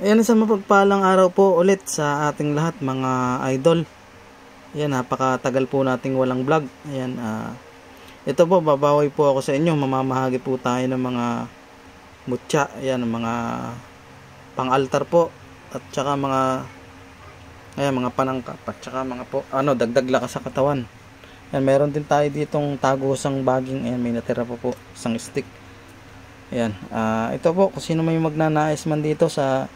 Ayan, isang mapagpalang araw po ulit sa ating lahat mga idol. Ayan, napakatagal po nating walang vlog. Ayan, ito po, babawi po ako sa inyo. Mamamahagi po tayo ng mga mutya. Ayan, mga pang-altar po. At saka mga panangkap. At saka mga po, dagdag lakas sa katawan. Ayan, meron din tayo ditong tagosang baging. Ayan, may natira po isang stick. Ayan, ito po, kung sino may magnanais man dito sa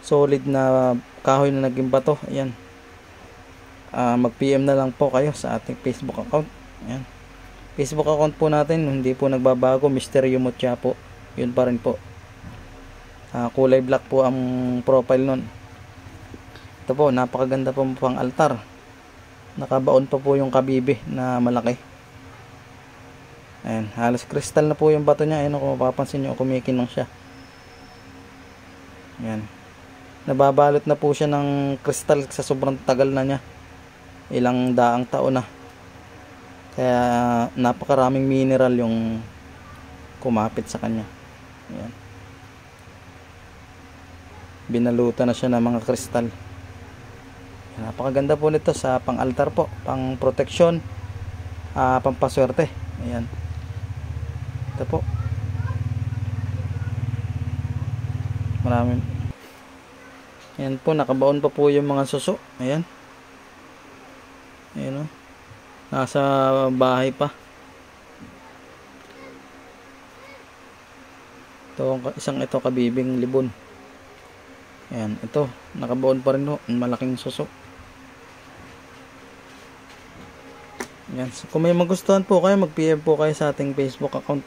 solid na kahoy na naging bato, ayan, mag-PM na lang po kayo sa ating Facebook account. Ayan, Facebook account po natin, hindi po nagbabago, Misteryo Mutya po, yun pa rin po. Kulay black po ang profile nun. Ito po, napakaganda po pang altar, nakabaon pa po yung kabibi na malaki. Ayan, halos kristal na po yung bato niya. Ayan, kung mapapansin nyo, kumikinang siya. Ayan, nababalot na po siya ng kristal sa sobrang tagal na niya, ilang daang taon na, kaya napakaraming mineral yung kumapit sa kanya. Ayan, binalutan na siya ng mga kristal. Napakaganda po nito sa pang altar po, pang proteksyon, pampaswerte. Ayan, ito po, maraming. Ayan po, nakabaon pa po yung mga suso. Ayan. Ayan o. Nasa bahay pa. Ito, kabibing libon. Ayan, ito. Nakabaon pa rin o. Malaking suso. Ayan. So, kung may magustuhan po kayo, mag-PM po kayo sa ating Facebook account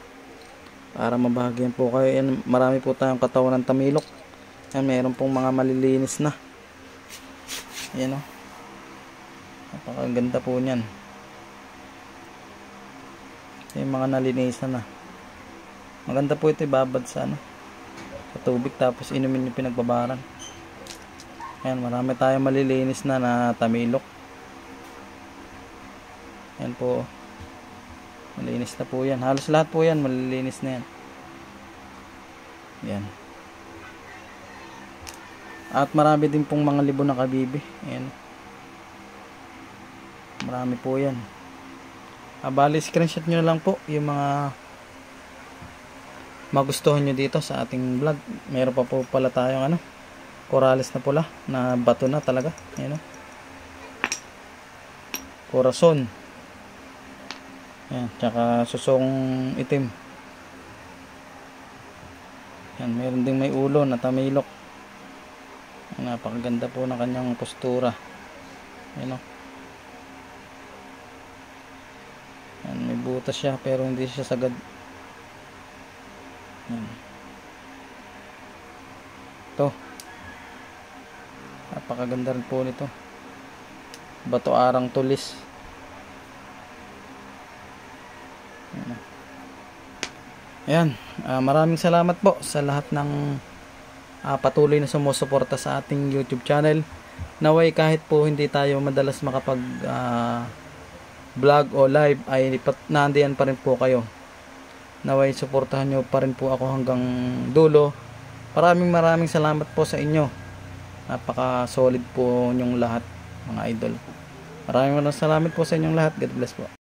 para mabahagian po kayo. Ayan, marami po tayong katawan ng tamilok. Ayan, meron pong mga malilinis na. Ayan o. Napakaganda po niyan. Yung mga nalinisan na. Maganda po ito, ibabad sa sa tubig tapos inumin yung pinagbabaran. Ayan, marami tayong malilinis na tamilok. Ayan po. Malinis na po yan. Halos lahat po yan, malilinis na yan. Ayan. At marami din pong mga libon na kabibi. Ayan. Marami po yan. Bali, screenshot nyo lang po yung mga magustuhan nyo dito sa ating vlog. Meron pa po pala tayong corales na pula na bato na talaga. Ayan o. Corazon. Ayan. Tsaka susong itim. Ayan. Meron ding may ulo na tamilok. Napakaganda po ng kanyang postura. Ayan o. Ayan, may butas siya pero hindi siya sagad. Ayan. Ito, napakaganda rin po nito. Bato arang tulis. Ayan, maraming salamat po sa lahat ng patuloy na sumusuporta sa ating YouTube channel. Naway kahit po hindi tayo madalas makapag vlog o live ay nandiyan pa rin po kayo. Naway suportahan nyo pa rin po ako hanggang dulo. Maraming salamat po sa inyo. Napaka solid po nyong lahat mga idol. Maraming salamat po sa inyong lahat. God bless po.